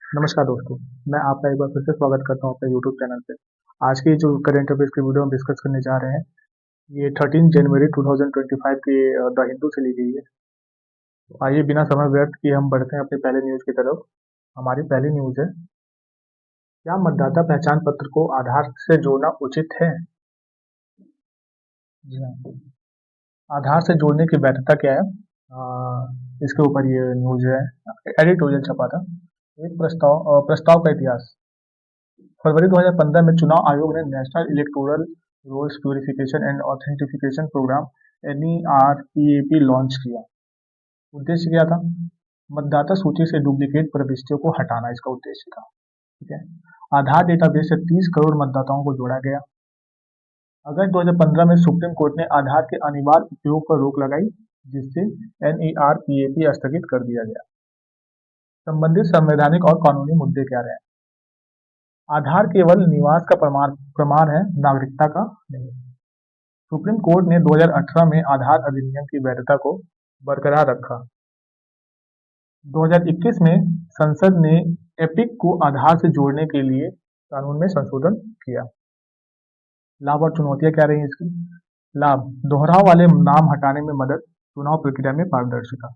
नमस्कार दोस्तों, मैं आपका एक बार फिर से स्वागत करता हूँ अपने यूट्यूब चैनल पे। आज की जो करंट अफेयर्स की वीडियो हम डिस्कस करने जा रहे हैं, ये 13 जनवरी 2025 के द हिंदू से ली गई है। तो आइए बिना समय व्यर्थ किए हम बढ़ते हैं अपनी पहले न्यूज़ की तरफ। हमारी पहली न्यूज़ है, क्या मतदाता पहचान पत्र को आधार से जोड़ना उचित है? जी हाँ, आधार से जोड़ने की वैधता क्या है? इसके ऊपर ये न्यूज़ है, एडिटोरियल छपा था। एक प्रस्ताव का इतिहास। फरवरी 2015 में चुनाव आयोग ने national electoral rolls purification and authentification programme NERPAP launch किया। उद्देश्य क्या था? मतदाता सूची से डुप्लीकेट प्रविष्टियों को हटाना इसका उद्देश्य था। ठीक है। आधार डेटाबेस से 30 करोड़ मतदाताओं को जोड़ा गया। अगस्त 2015 में सुप्रीम कोर्ट ने आधार के अनिवार्य उपयोग पर रोक लगाई, जिससे NERPAP स्थगित कर दिया गया। संबंधित संवैधानिक और कानूनी मुद्दे क्या रहे? आधार केवल निवास का प्रमाण है, नागरिकता का नहीं। सुप्रीम कोर्ट ने 2018 में आधार अधिनियम की वैधता को बरकरार रखा। 2021 में संसद ने एपिक को आधार से जोड़ने के लिए कानून में संशोधन किया। लाभ और चुनौतियां क्या रही इसकी? लाभ, दोहराव वाले नाम हटाने में मदद, चुनाव प्रक्रिया में पारदर्शिता।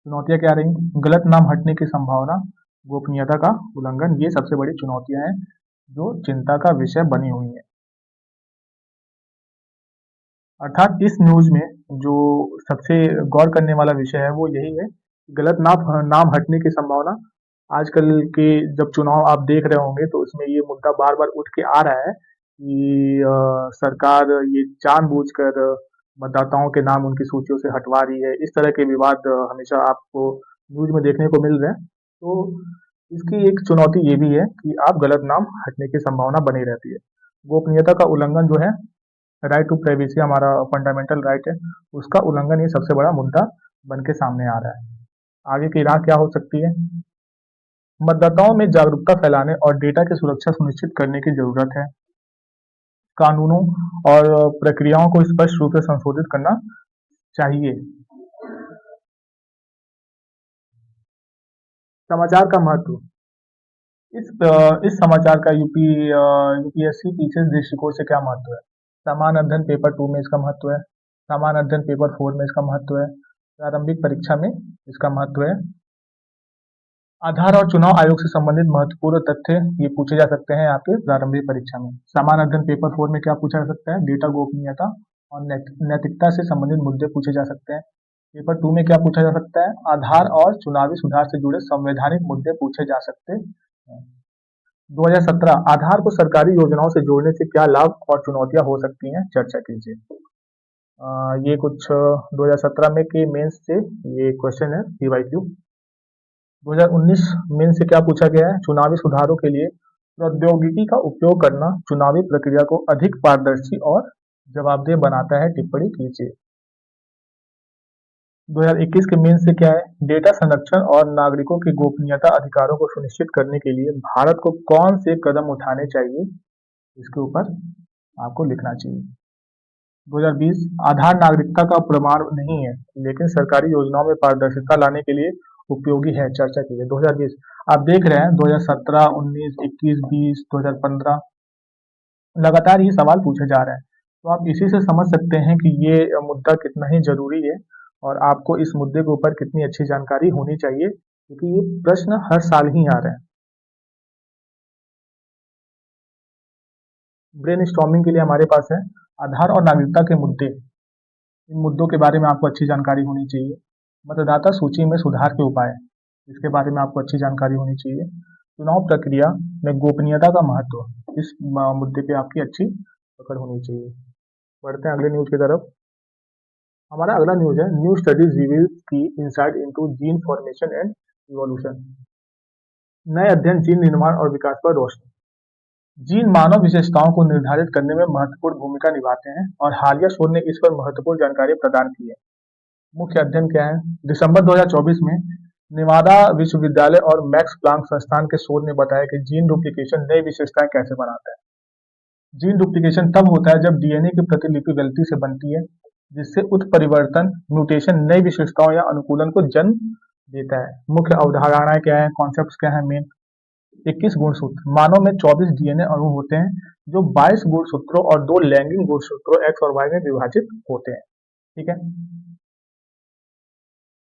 चुनौतियां क्या रही? गलत नाम हटने की संभावना, गोपनीयता का उल्लंघन, ये सबसे बड़ी चुनौतियां हैं जो चिंता का विषय बनी हुई है। अर्थात इस न्यूज में जो सबसे गौर करने वाला विषय है वो यही है, गलत नाम हटने की संभावना। आजकल के जब चुनाव आप देख रहे होंगे तो इसमें ये मुद्दा बार बार उठ के आ रहा है कि सरकार ये जानबूझकर मतदाताओं के नाम उनकी सूचियों से हटवा रही है। इस तरह के विवाद हमेशा आपको न्यूज में देखने को मिल रहे हैं। तो इसकी एक चुनौती ये भी है कि आप गलत नाम हटने की संभावना बनी रहती है। गोपनीयता का उल्लंघन जो है, राइट टू प्राइवेसी हमारा फंडामेंटल राइट है, उसका उल्लंघन ये सबसे बड़ा मुद्दा बन के सामने आ रहा है। आगे की राह क्या हो सकती है? मतदाताओं में जागरूकता फैलाने और डेटा की सुरक्षा सुनिश्चित करने की जरूरत है। कानूनों और प्रक्रियाओं को स्पष्ट रूप से संशोधित करना चाहिए। समाचार का महत्व। इस समाचार का यूपीएससी पीछे दृष्टिकोण से क्या महत्व है? सामान्य अध्ययन पेपर 2 में इसका महत्व है। सामान्य अध्ययन पेपर 4 में इसका महत्व है। प्रारंभिक परीक्षा में इसका महत्व है। आधार और चुनाव आयोग से संबंधित महत्वपूर्ण तथ्य ये पूछे जा सकते हैं यहाँ पे प्रारंभिक परीक्षा में। सामान्य अध्ययन पेपर 4 में क्या पूछा जा सकता है? डेटा गोपनीयता और नैतिकता से संबंधित मुद्दे पूछे जा सकते हैं। पेपर 2 में क्या पूछा जा सकता है? आधार और चुनावी सुधार से जुड़े संवैधानिक मुद्दे पूछे जा सकते हैं। 2017 आधार को सरकारी योजनाओं से जोड़ने से क्या लाभ और चुनौतियां हो सकती हैं? चर्चा कीजिए। ये कुछ 2017 में के मेंस से ये क्वेश्चन है, पीवाईक्यू। 2019 मेंस से क्या पूछा गया है? चुनावी सुधारों के लिए प्रौद्योगिकी का उपयोग करना चुनावी प्रक्रिया को अधिक पारदर्शी और जवाबदेह बनाता है, टिप्पणी कीजिए। 2021 के मेंस से क्या है? डेटा संरक्षण और नागरिकों की गोपनीयता अधिकारों को सुनिश्चित करने के लिए भारत को कौन से कदम उठाने चाहिए? इसके ऊपर आपको लिखना चाहिए। 2020 आधार नागरिकता का प्रमाण नहीं है, लेकिन सरकारी योजनाओं में पारदर्शिता लाने के लिए उपयोगी है, चर्चा कीजिए। 2020 आप देख रहे हैं 2017, 19, 21, 20, 2015 लगातार ये सवाल पूछे जा रहे हैं। तो आप इसी से समझ सकते हैं कि ये मुद्दा कितना ही जरूरी है और आपको इस मुद्दे के ऊपर कितनी अच्छी जानकारी होनी चाहिए, क्योंकि ये प्रश्न हर साल ही आ रहे हैं। ब्रेन स्टॉर्मिंग के लिए हमारे पास है आधार और नागरिकता के मुद्दे। इन मुद्दों के बारे में आपको अच्छी जानकारी होनी चाहिए। मतदाता सूची में सुधार के उपाय, इसके बारे में आपको अच्छी जानकारी होनी चाहिए। चुनाव प्रक्रिया में गोपनीयता का महत्व, इस मुद्दे पे आपकी अच्छी पकड़ होनी चाहिए। बढ़ते हैं अगले न्यूज की तरफ। हमारा अगला न्यूज है, न्यू स्टडीज रिवील्स की insight into gene formation and evolution. नए अध्ययन जीन निर्माण और विकास पर रोशनी। जीन मानव विशेषताओं को निर्धारित करने में महत्वपूर्ण भूमिका निभाते हैं और हालिया शोध ने इस पर महत्वपूर्ण जानकारी प्रदान की है। मुख्य अध्ययन क्या है? दिसंबर 2024 में नेवादा विश्वविद्यालय और मैक्स प्लांक संस्थान के शोध ने बताया कि जीन डुप्लीकेशन नई विशेषताएं कैसे बनाता है। जीन डुप्लीकेशन तब होता है जब डीएनए की प्रतिलिपि गलती से बनती है, जिससे उत्परिवर्तन म्यूटेशन नई विशेषताओं या अनुकूलन को जन्म देता है। मुख्य अवधारणाएं क्या है? कॉन्सेप्ट क्या है मेन? 21 गुणसूत्र। मानव में 24 डीएनए अणु होते हैं जो 22 गुणसूत्रों और 2 लैंगिक गुणसूत्रों एक्स और वाई में विभाजित होते हैं। ठीक है।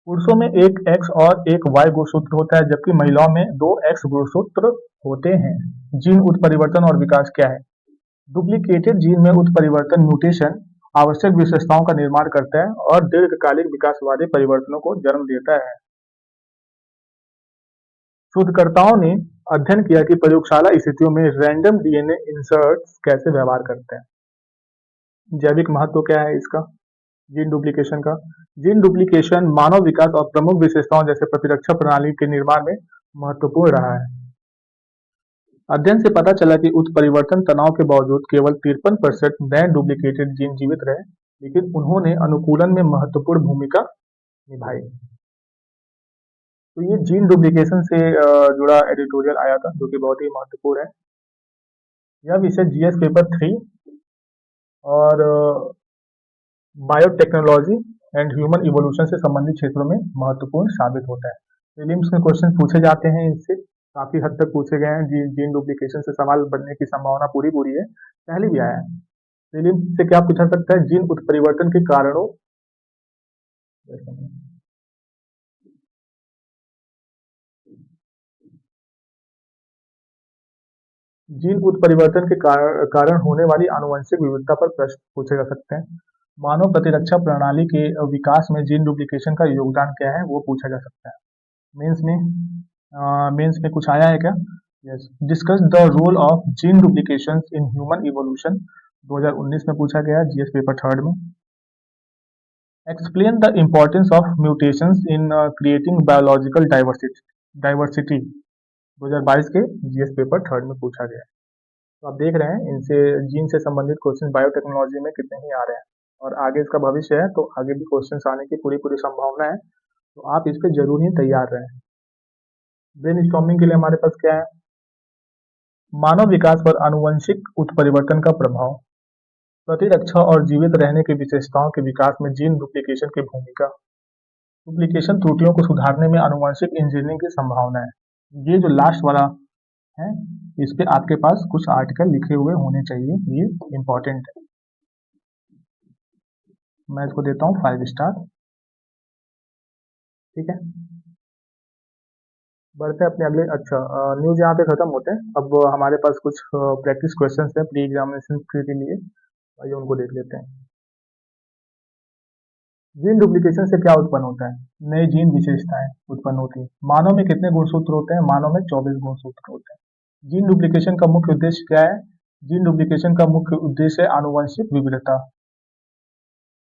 पुरुषों में एक एक्स और एक वाई गुणसूत्र होता है, जबकि महिलाओं में 2 एक्स गुणसूत्र होते हैं। जीन उत्परिवर्तन और विकास क्या है? डुप्लीकेटेड जीन में उत्परिवर्तन म्यूटेशन आवश्यक विशेषताओं का निर्माण करता है और दीर्घकालिक विकास वाले परिवर्तनों को जन्म देता है। शोधकर्ताओं ने अध्ययन किया कि प्रयोगशाला स्थितियों में रैंडम डीएनए इंसर्ट्स कैसे व्यवहार करते हैं। जैविक महत्व क्या है इसका? जीन डुप्लीकेशन का। जीन डुप्लीकेशन मानव विकास और प्रमुख विशेषताओं जैसे प्रतिरक्षा प्रणाली के निर्माण में महत्वपूर्ण रहा है। अध्ययन से पता चला कि उत्परिवर्तन तनाव के बावजूद केवल 53% नए डुप्लीकेटेड जीन जीवित रहे, लेकिन उन्होंने अनुकूलन में महत्वपूर्ण भूमिका निभाई। तो ये जीन डुप्लीकेशन से जुड़ा एडिटोरियल आया था, जो कि बहुत ही महत्वपूर्ण है। यह विषय जीएस पेपर 3 और बायोटेक्नोलॉजी एंड ह्यूमन इवोल्यूशन से संबंधित क्षेत्रों में महत्वपूर्ण साबित होता है। प्रीलिम्स में क्वेश्चन पूछे जाते हैं, इनसे काफी हद तक पूछे गए हैं। जीन डुप्लीकेशन से सवाल बनने की संभावना पूरी है, पहले भी आया है। प्रीलिम्स से क्या पूछा सकता है? जीन उत्परिवर्तन के कारणों जीन उत्परिवर्तन के कारण होने वाली आनुवंशिक विविधता पर प्रश्न पूछे जा सकते हैं। मानव प्रतिरक्षा प्रणाली के विकास में जीन डुप्लीकेशन का योगदान क्या है, वो पूछा जा सकता है। मेंस में कुछ आया है क्या? Yes. Discuss the role of gene duplication in human evolution 2019 में पूछा गया, जीएस पेपर 3 में। Explain the importance of mutations in creating biological diversity 2022 के जीएस पेपर 3 में पूछा गया। तो आप देख रहे हैं, इनसे जीन से संबंधित क्वेश्चन बायोटेक्नोलॉजी में कितने ही आ रहे हैं, और आगे इसका भविष्य है, तो आगे भी क्वेश्चंस आने की पूरी संभावना है। तो आप इस पे जरूर ही तैयार रहें। ब्रेनस्टॉर्मिंग के लिए हमारे पास क्या है? मानव विकास पर आनुवंशिक उत्परिवर्तन का प्रभाव, प्रतिरक्षा और जीवित रहने की विशेषताओं के विकास में जीन डुप्लीकेशन की भूमिका, डुप्लीकेशन त्रुटियों को सुधारने में आनुवंशिक इंजीनियरिंग की संभावना है। ये जो लास्ट वाला है, इस पे आपके पास कुछ आर्टिकल लिखे हुए होने चाहिए, ये इंपॉर्टेंट है। मैं इसको देता हूँ 5 स्टार। ठीक है, बढ़ते हैं अपने अगले। अच्छा, न्यूज यहाँ पे खत्म होते हैं। अब हमारे पास कुछ प्रैक्टिस क्वेश्चंस हैं प्री एग्जामिनेशन के लिए, आइए उनको देख लेते हैं। जीन डुप्लीकेशन से क्या उत्पन्न होता है? नई जीन विशेषताएं उत्पन्न होती है। मानव में कितने गुणसूत्र होते हैं? मानव में 24 गुणसूत्र होते हैं। जीन डुप्लीकेशन का मुख्य उद्देश्य क्या है? जीन डुप्लीकेशन का मुख्य उद्देश्य है आनुवंशिक विविधता।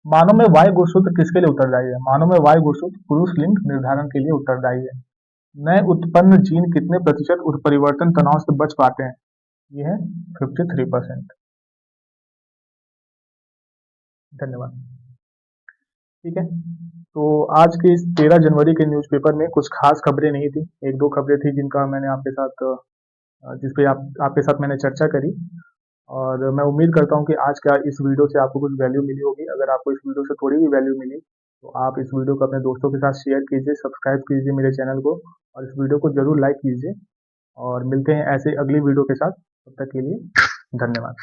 मानव में वाई गुणसूत्र किसके लिए उत्तरदायी है? मानव में वाई गुणसूत्र पुरुष लिंग निर्धारण के लिए उत्तरदायी है। नए उत्पन्न जीन कितने प्रतिशत उत्परिवर्तन तनाव से बच पाते हैं? ये है 53%। धन्यवाद। ठीक है, तो आज के इस 13 जनवरी के न्यूज़पेपर में कुछ खास खबरें नहीं थी। एक दो खबरें थी जिनका मैंने आपके साथ जिस पे आपके साथ मैंने चर्चा करी, और मैं उम्मीद करता हूँ कि आज का इस वीडियो से आपको कुछ वैल्यू मिली होगी। अगर आपको इस वीडियो से थोड़ी भी वैल्यू मिली, तो आप इस वीडियो को अपने दोस्तों के साथ शेयर कीजिए, सब्सक्राइब कीजिए मेरे चैनल को, और इस वीडियो को जरूर लाइक कीजिए। और मिलते हैं ऐसे अगली वीडियो के साथ, तब तक के लिए धन्यवाद।